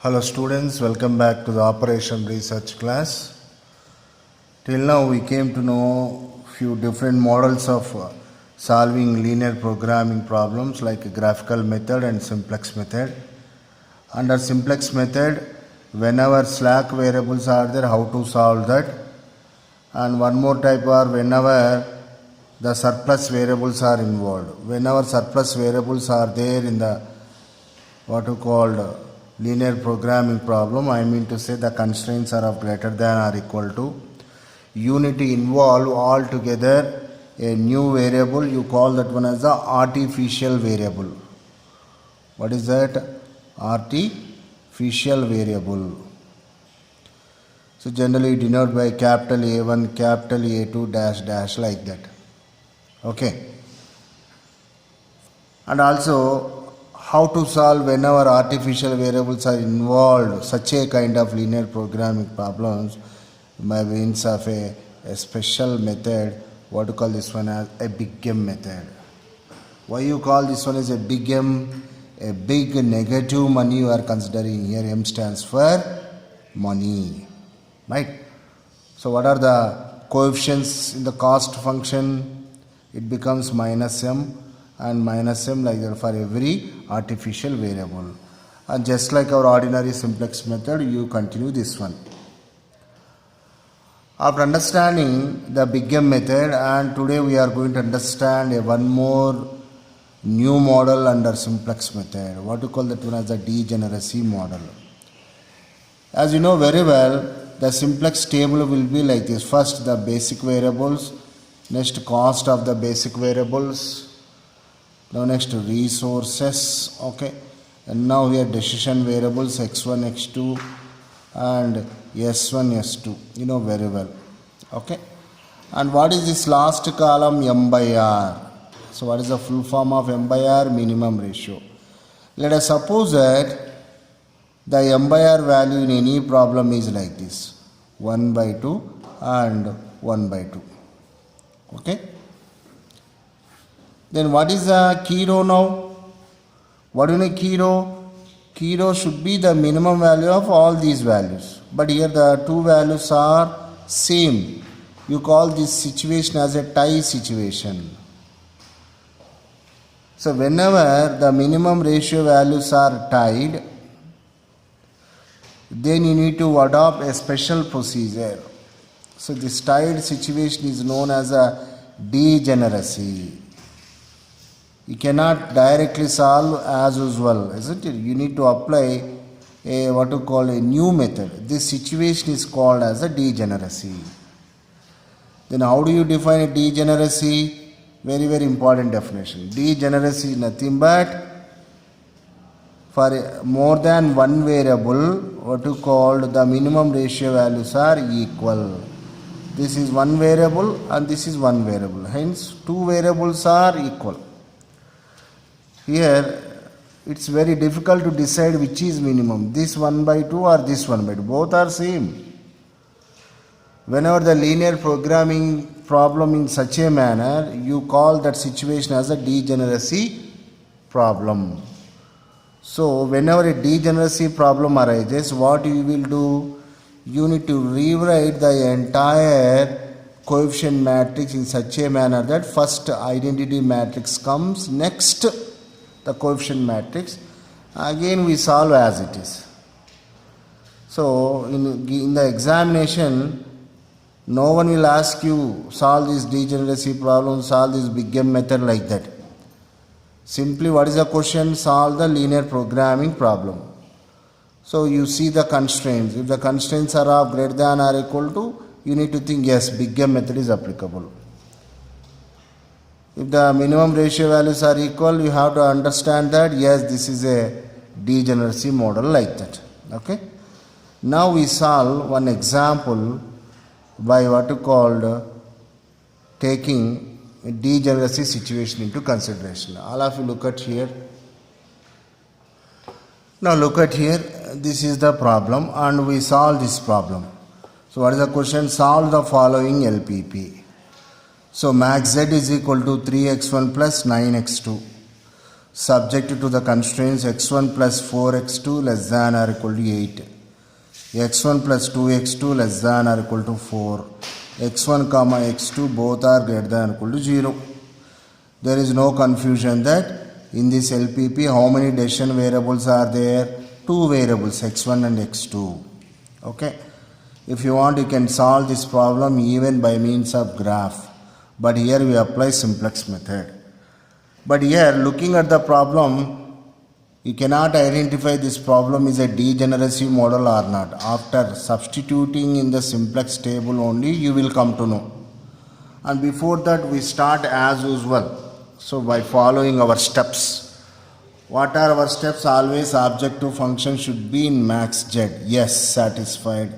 Hello students, welcome back to the operation research class. Till now we came to know few different models of solving linear programming problems like graphical method and simplex method. Under simplex method, whenever slack variables are there, how to solve that. And one more type are whenever the surplus variables are involved. Whenever surplus variables are there in the what you called linear programming problem, I mean to say the constraints are of greater than or equal to. You need to involve altogether a new variable. You call that one as the artificial variable. What is that? Artificial variable. So generally denoted by capital A1, capital A2, dash dash like that. Okay. And also how to solve whenever artificial variables are involved, such a kind of linear programming problems by means of a special method. What to call this one as a big M method. Why you call this one as a big M? A big negative money you are considering here. M stands for money, right? So what are the coefficients in the cost function? It becomes minus M and minus M like that for every artificial variable. And just like our ordinary simplex method, you continue this one. After understanding the big M method, and today we are going to understand one more new model under simplex method. What to call that one as the degeneracy model. As you know very well, the simplex table will be like this. First the basic variables, next cost of the basic variables, now next resources, okay, and now here decision variables x1, x2 and s1, s2, you know very well, okay. And what is this last column? M by R. So what is the full form of M by R? Minimum ratio. Let us suppose that the M by R value in any problem is like this, 1 by 2 and 1 by 2, okay. Then what is the key row now? What do you mean key row? Key row should be the minimum value of all these values. But here the two values are same. You call this situation as a tie situation. So whenever the minimum ratio values are tied, then you need to adopt a special procedure. So this tied situation is known as a degeneracy. You cannot directly solve as usual, isn't it? You need to apply a what you call a new method. This situation is called as a degeneracy. Then how do you define a degeneracy? Very, very important definition. Degeneracy is nothing but for more than one variable, what you call the minimum ratio values are equal. This is one variable and this is one variable. Hence, two variables are equal. Here it's very difficult to decide which is minimum, this 1 by 2 or this 1 by 2. Both are same. Whenever the linear programming problem in such a manner, you call that situation as a degeneracy problem. So whenever a degeneracy problem arises, what you will do? You need to rewrite the entire coefficient matrix in such a manner that first identity matrix comes, next the coefficient matrix, again we solve as it is. So in the examination, no one will ask you solve this degeneracy problem, solve this big M method like that. Simply what is the question? Solve the linear programming problem. So you see the constraints. If the constraints are of greater than or equal to, you need to think yes, big M method is applicable. If the minimum ratio values are equal, you have to understand that yes, this is a degeneracy model like that. Okay. Now we solve one example by what you called taking a degeneracy situation into consideration. All of you look at here. Now look at here. This is the problem and we solve this problem. So what is the question? Solve the following LPP. So max z is equal to 3x1 plus 9x2. subject to the constraints x1 plus 4x2 less than or equal to 8, x1 plus 2x2 less than or equal to 4, x1 comma x2 both are greater than or equal to 0. There is no confusion that in this LPP how many decision variables are there? Two variables, x1 and x2. Okay. If you want, you can solve this problem even by means of graph. But here we apply simplex method. But here, looking at the problem, you cannot identify this problem is a degeneracy model or not. After substituting in the simplex table only, you will come to know. And before that, we start as usual. So by following our steps. What are our steps? Always objective function should be in max z. Yes, satisfied.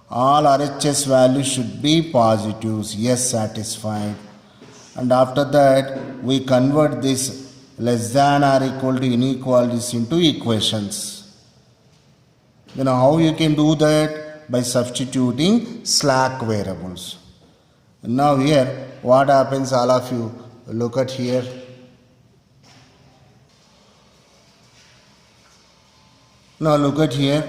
All RHS values should be positives. Yes, satisfied. And after that, we convert this less than or equal to inequalities into equations. You know how you can do that? By substituting slack variables. Now here, what happens, all of you, look at here. Now look at here.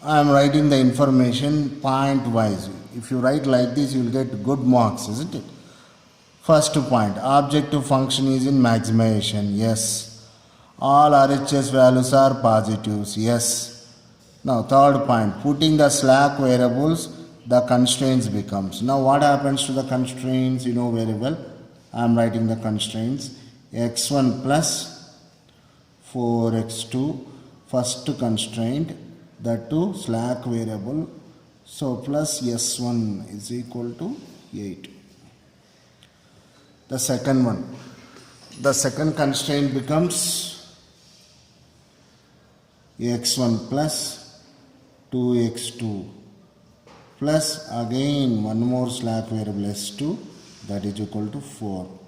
I am writing the information point wise. If you write like this, you will get good marks, isn't it? First point, objective function is in maximization. Yes. All RHS values are positives. Yes. Now third point, putting the slack variables, the constraints becomes. Now what happens to the constraints? You know very well. I am writing the constraints. x1 plus 4x2, first constraint, that to slack variable. So plus s1 is equal to 8. The second one, the second constraint becomes x1 plus 2x2 plus again one more slack variable s2, that is equal to 4.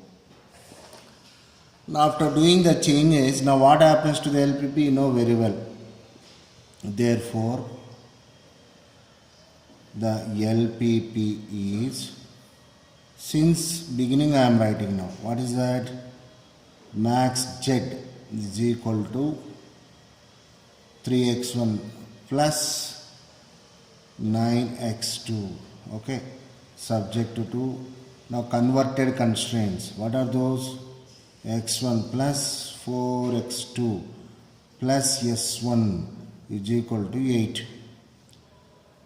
Now after doing the changes, now what happens to the LPP? You know very well. Therefore, the LPP is, since beginning I am writing now, what is that? Max z is equal to 3x1 plus 9x2. Okay, subject to now converted constraints. What are those? x1 plus 4x2 plus s1 is equal to 8.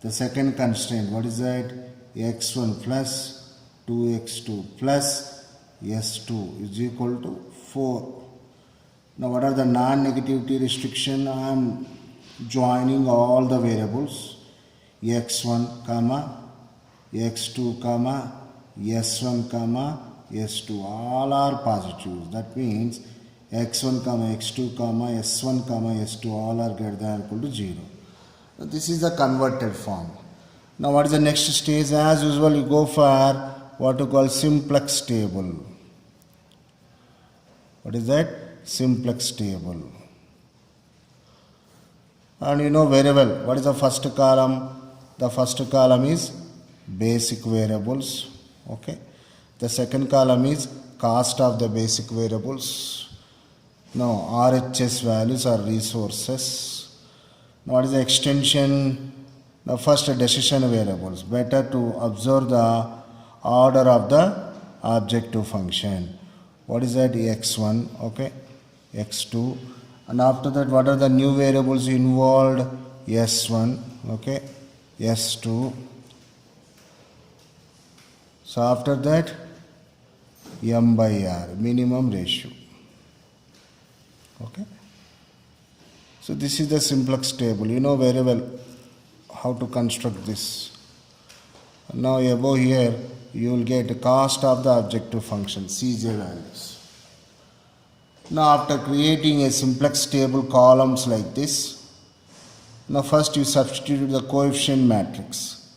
The second constraint, what is that? x1 plus 2x2 plus s2 is equal to 4. Now what are the non-negativity restriction? I am joining all the variables x1 comma x2 comma s1 comma s2, all are positives. That means x1 comma x2 comma s1 comma s2 all are greater than or equal to 0. Now, this is the converted form. Now what is the next stage? As usual, you go for what you call simplex table. What is that? Simplex table. And you know very well, what is the first column? The first column is basic variables. Okay. The second column is cost of the basic variables. Now RHS values are resources. Now what is the extension? The first decision variables. Better to observe the order of the objective function. What is that? x1, okay, x2, and after that what are the new variables involved? s1, okay, s2. So after that m by r, minimum ratio. Okay. So this is the simplex table. You know very well how to construct this. Now above here you will get cost of the objective function, Cj values. Now after creating a simplex table columns like this, now first you substitute the coefficient matrix.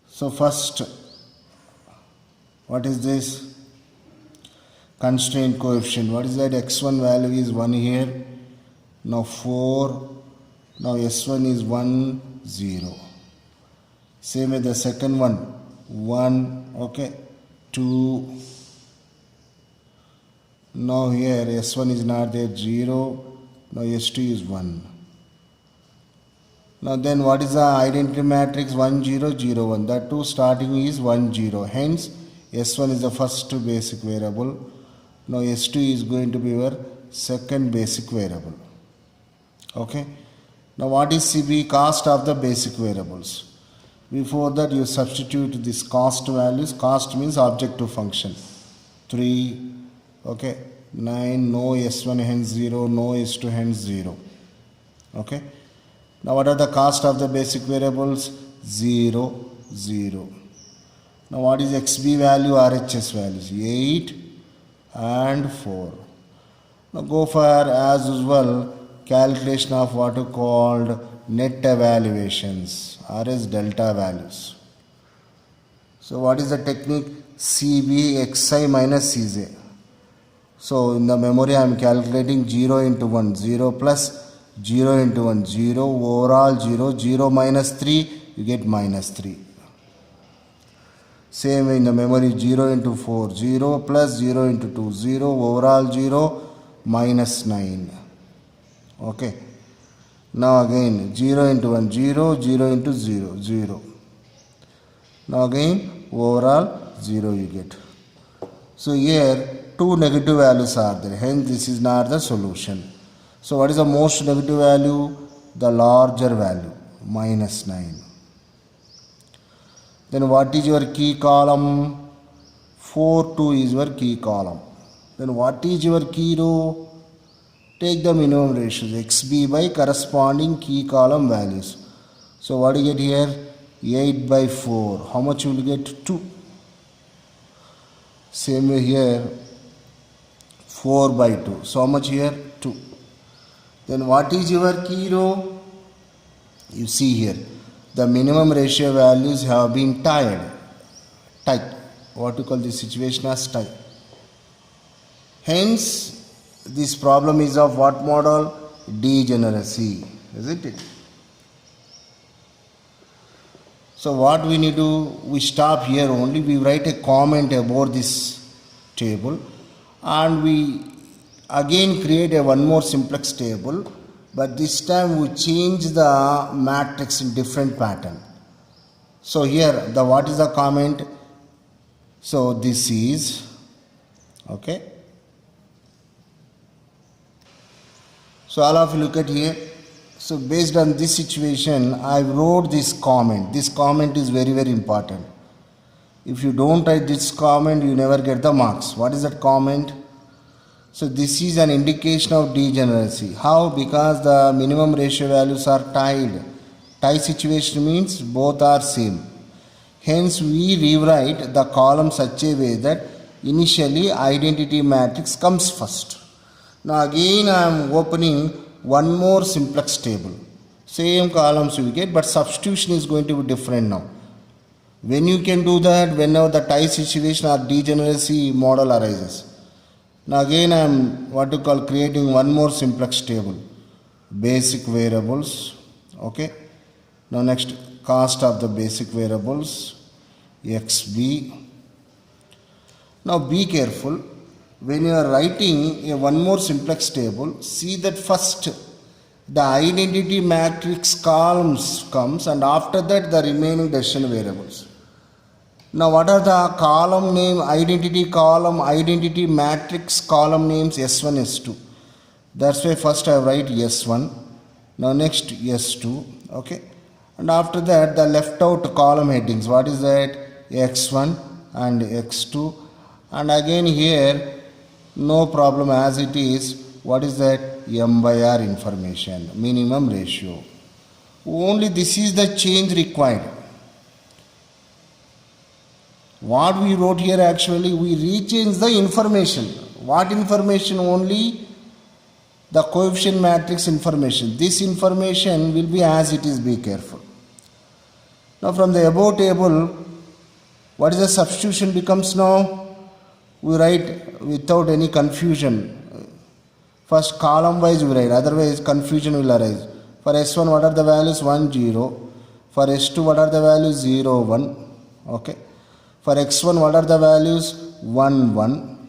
So first, what is this? Constraint coefficient. What is that? x1 value is 1 here. Now 4. Now s1 is 1, 0. Same with the second one. 1, okay, 2. Now here S1 is not there, 0. Now S2 is 1. Now then what is the identity matrix? 1 0 0 1. That too starting is 1 0. Hence S1 is the first basic variable. Now S2 is going to be your second basic variable. Okay. Now what is CB? Cost of the basic variables. Before that you substitute this cost values. Cost means objective function. 3. Okay. 9. No S1 hence 0. No S2 hence 0. Okay. Now what are the cost of the basic variables? 0 0. Now what is XB value, RHS values? 8 and 4. Now go for, as usual, calculation of what are called net evaluations or as delta values. So what is the technique? CB xi minus Cj. So in the memory I am calculating 0 into 1, 0 plus 0 into 1, 0, overall 0, 0 minus 3, you get minus 3. Same in the memory, 0 into 4, 0 plus 0 into 2, 0, overall 0, minus 9. Okay. Now again 0 into 1, 0, 0 into 0, 0. Now again overall 0 you get. So here two negative values are there, hence this is not the solution. So what is the most negative value? The larger value, minus 9. Then what is your key column? 4 2 is your key column. Then what is your key row? Take the minimum ratios XB by corresponding key column values. So what do you get here? 8 by 4. How much you will get? 2. Same way here, 4 by 2. So how much here? 2. Then what is your key row? You see here, the minimum ratio values have been tied. What you call this situation as tie. Hence, this problem is of what model? Degeneracy, isn't it? So what we need to, we stop here only, we write a comment about this table and we again create a one more simplex table, but this time we change the matrix in different pattern. So here the what is the comment? So this is, okay. So all of you look at here. So based on this situation, I wrote this comment. This comment is very, very important. If you don't write this comment, you never get the marks. What is that comment? So this is an indication of degeneracy. How? Because the minimum ratio values are tied. Tie situation means both are same. Hence we rewrite the column such a way that initially identity matrix comes first. Now again I am opening one more simplex table. Same columns you get, but substitution is going to be different now. When you can do that? Whenever the tie situation or degeneracy model arises. Now again I am what to call creating one more simplex table. Basic variables. Okay. Now next, cost of the basic variables. XB. Now be careful. When you are writing a one more simplex table, see that first the identity matrix columns comes and after that the remaining decision variables. Now what are the column name, identity column, identity matrix column names? S1, S2. That's why first I write S1. Now next S2. Okay. And after that the left out column headings. What is that? X1 and X2. And again here no problem as it is. What is that? M by R information, minimum ratio. Only this is the change required. What we wrote here actually, we rechange the information. What information? Only the coefficient matrix information. This information will be as it is, be careful. Now from the above table, what is the substitution becomes now? We write without any confusion. First column wise we write, otherwise confusion will arise. For S1 what are the values? 1 0. For S2 what are the values? 0 1. Okay. For X1 what are the values? 1 1.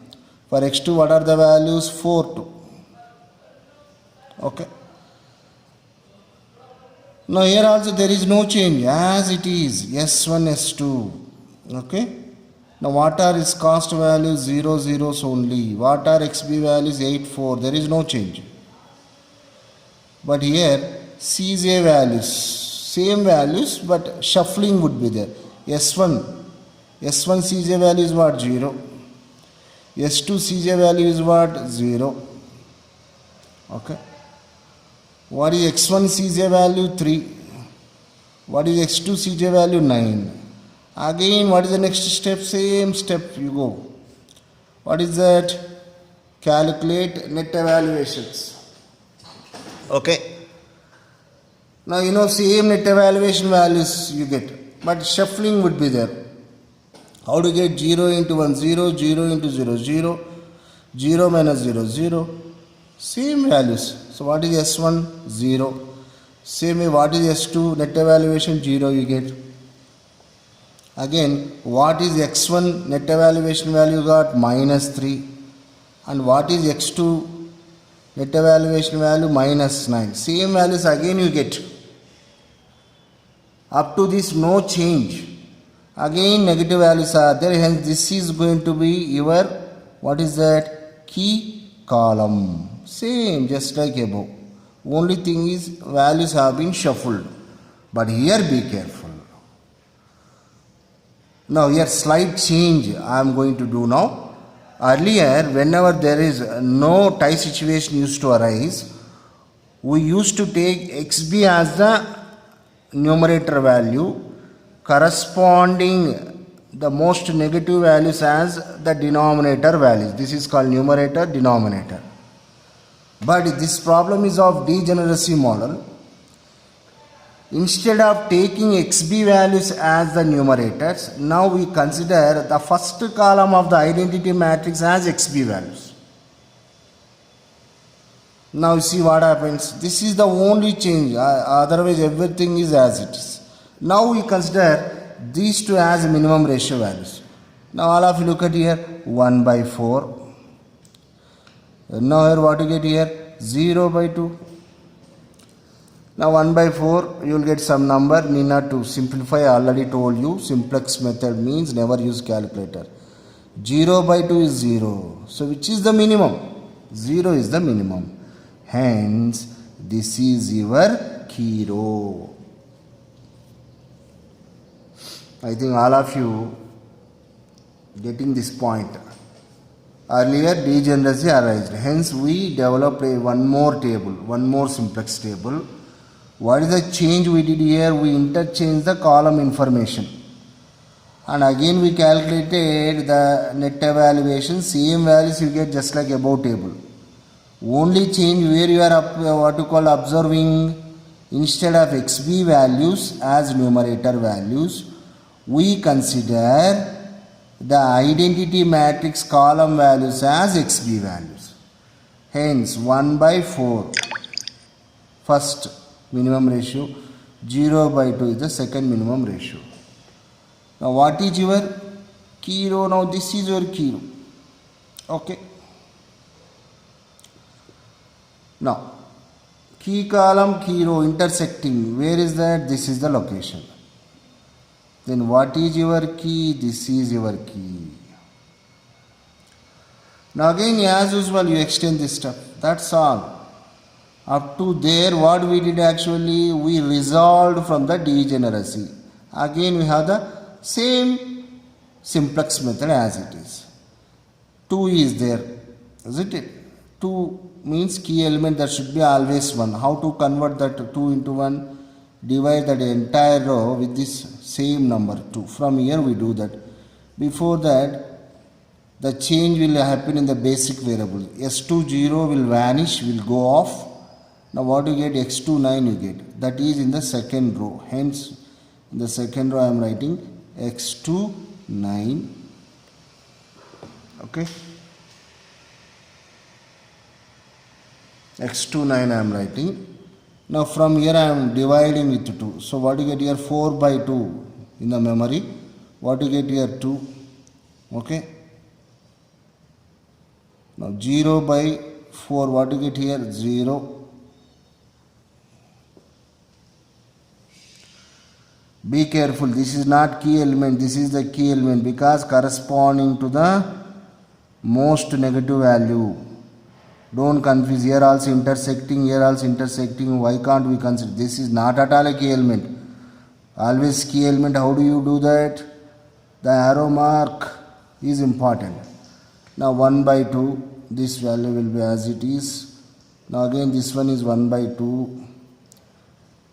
For x2, what are the values? 4, 2. Okay. Now here also there is no change as it is S1, S2. Okay. Now what are its cost values? 0, zeros only. What are XB values? 8, 4. There is no change. But here CJ values, same values but shuffling would be there. S1 CJ value is what? 0. S2 CJ value is what? 0. Okay. What is x1 CJ value? 3. What is x2 CJ value? 9. Again, what is the next step? Same step you go. What is that? Calculate net evaluations. Okay. Now you know same net evaluation values you get, but shuffling would be there. How to get 0 into 1? 0, 0 into 0, 0, 0 minus 0, 0. Same values. So what is S1? 0. Same way, what is S2? Net evaluation 0 you get. Again, what is x1 net evaluation value got? Minus 3. And what is x2 net evaluation value? Minus 9. Same values again you get. Up to this no change. Again negative values are there, hence this is going to be your, what is that? Key column. Same, just like above. Only thing is values have been shuffled. But here be careful. Now here slight change I am going to do now. Earlier, whenever there is no tie situation used to arise, we used to take XB as the numerator value, corresponding the most negative values as the denominator values. This is called numerator, denominator. But this problem is of degeneracy model. Instead of taking XB values as the numerators, now we consider the first column of the identity matrix as XB values. Now you see what happens. This is the only change, otherwise everything is as it is. Now we consider these two as minimum ratio values. Now all of you look at here, 1 by 4. Now here what you get here? 0 by 2. Now 1 by 4 you will get some number, need not to simplify, I already told you simplex method means never use calculator. 0 by 2 is 0. So which is the minimum? 0 is the minimum. Hence this is your key row. I think all of you getting this point. Earlier degeneracy arose. Hence we developed one more table, one more simplex table. What is the change we did here? We interchanged the column information. And again we calculated the net evaluation. Same values you get just like above table. Only change where you are what you call observing, instead of XB values as numerator values, we consider the identity matrix column values as XB values. Hence 1 by 4 first minimum ratio, 0 by 2 is the second minimum ratio. Now what is your key row? Now this is your key row. Okay. Now key column, key row intersecting, where is that? This is the location. Then what is your key? This is your key. Now again as usual you extend this stuff. That's all. Up to there what we did actually, we resolved from the degeneracy. Again we have the same simplex method as it is. 2 is there, isn't it? 2 means key element, that should be always 1. How to convert that 2 into 1? Divide that entire row with this same number 2. From here we do that. Before that, the change will happen in the basic variable. S2 0 will vanish, will go off. Now what you get? X2 9 you get. That is in the second row. Hence in the second row I am writing X2 9. Okay. X2 9 I am writing. Now from here I am dividing with 2. So what you get here? 4 by 2 in the memory. What you get here? 2. Okay. Now 0 by 4, what do you get here? 0. Be careful, this is not key element, this is the key element because corresponding to the most negative value. Don't confuse, here also intersecting, here also intersecting. Why can't we consider? This is not at all a key element. Always key element, how do you do that? The arrow mark is important. Now 1 by 2, this value will be as it is. Now again this one is 1 by 2.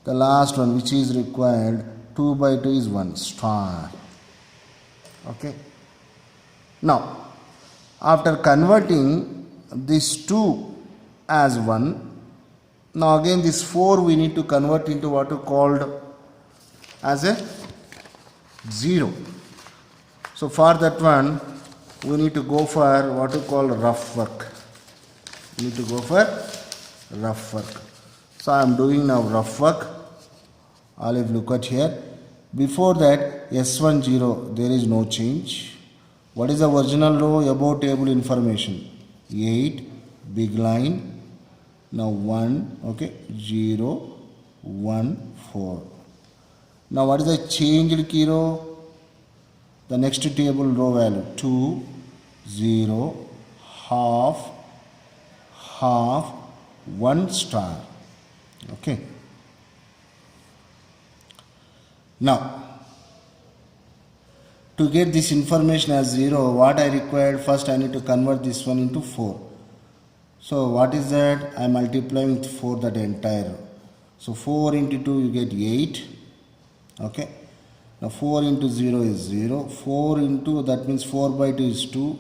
The last one which is required, 2 by 2 is 1 star. Okay. Now after converting this 2 as 1, now again this 4 we need to convert into what is called as a 0. So for that one we need to go for what is called rough work. We need to go for rough work. So I am doing now rough work. Olive, look at here. Before that S1 0, there is no change. What is the original row? Above table information 8, big line. Now 1, okay, 0, 1, 4. Now what is the changed key row? The next table row value 2, 0, half, half, 1 star. Okay. Now to get this information as 0, what I required, first I need to convert this one into 4. So what is that? I am multiplying with 4 that entire. So 4 into 2 you get 8. Okay. Now 4 into 0 is 0. 4 into, that means 4 by 2 is 2.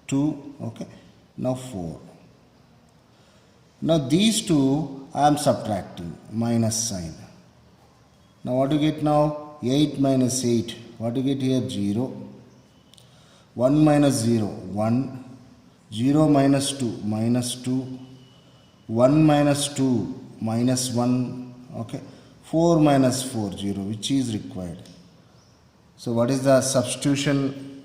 2. Okay. Now 4. Now these two I am subtracting, minus sign. Now what do you get now? 8 minus 8. What do you get here? 0. 1 minus 0, 1. 0 minus 2, minus 2. 1 minus 2, minus 1. Okay. 4 minus 4, 0, which is required. So what is the substitution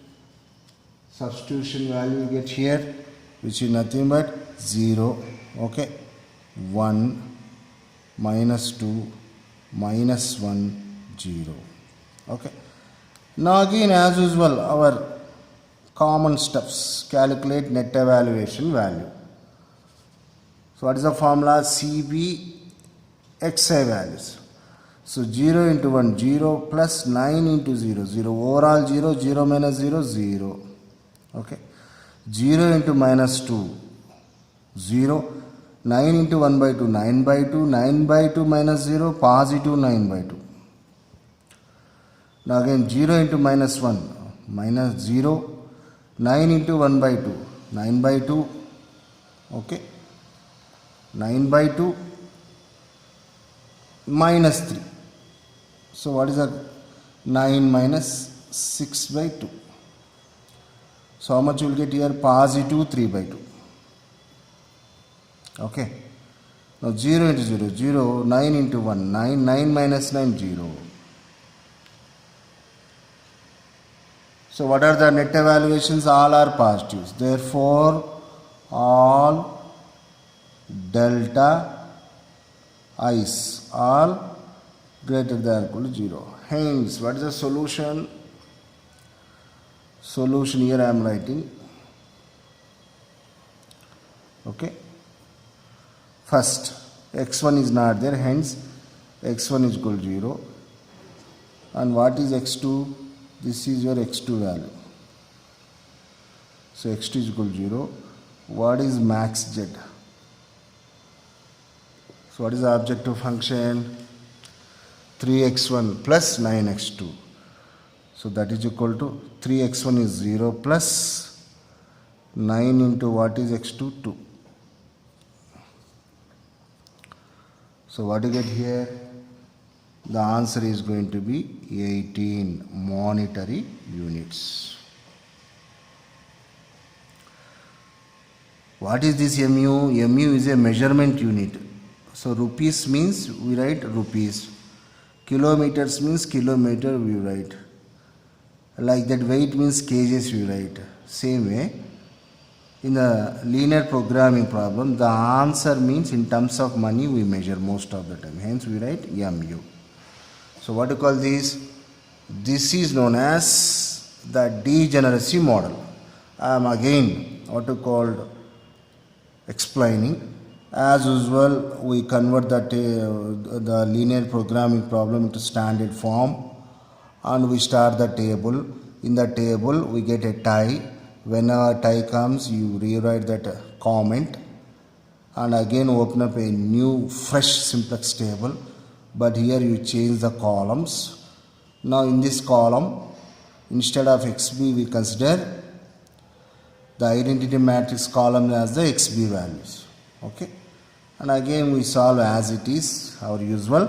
value you get here? Which is nothing but 0. Okay. 1 minus 2 minus 1, 0. Okay. Now again as usual our common steps, calculate net evaluation value. So what is the formula? CB XI values. So 0 into 1, 0 plus 9 into 0, 0 overall 0, 0 minus 0, 0. Okay. 0 into minus 2, 0. 9 into 1 by 2, 9 by 2, 9 by 2 minus 0, positive 9 by 2. Now again 0 into minus 1, minus 0. 9 into 1 by 2, 9 by 2. Okay. 9 by 2 minus 3. So what is that? 9 minus 6 by 2. So how much you will get here? Positive 3 by 2. Okay. Now 0 into 0, 0, 9 into 1, 9, 9 minus 9, 0. So what are the net evaluations? All are positives. Therefore, all delta i's all greater than or equal to 0. Hence, what is the solution? Solution here I am writing. Okay. First, x1 is not there, hence x1 is equal to 0. And what is x2? This is your x2 value. So x2 is equal to 0. What is max z? So what is the objective function? 3x1 plus 9x2. So that is equal to 3x1 is 0 plus 9 into what is x2? 2. So what do you get here? The answer is going to be 18 monetary units. What is this MU? MU is a measurement unit. So rupees means we write rupees. Kilometers means kilometer we write. Like that weight means kgs we write. Same way in a linear programming problem, the answer means in terms of money we measure most of the time. Hence we write MU. So what do you call this? This is known as the degeneracy model. I am again what you called explaining. As usual, we convert the linear programming problem into standard form, and we start the table. In the table, we get a tie. Whenever tie comes, you rewrite that comment, and again open up a new fresh simplex table. But here you change the columns. Now in this column, instead of XB, we consider the identity matrix column as the XB values. Okay, and again we solve as it is, our usual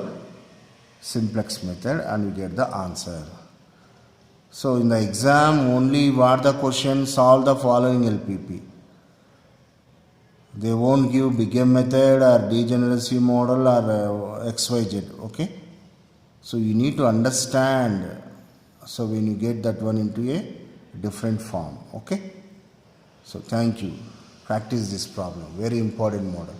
simplex method, and we get the answer. So in the exam, only what the question, solve the following LPP. They won't give big M method or degeneracy model or XYZ. Okay, so you need to understand. So when you get that one into a different form. Okay, so thank you. Practice this problem, very important model.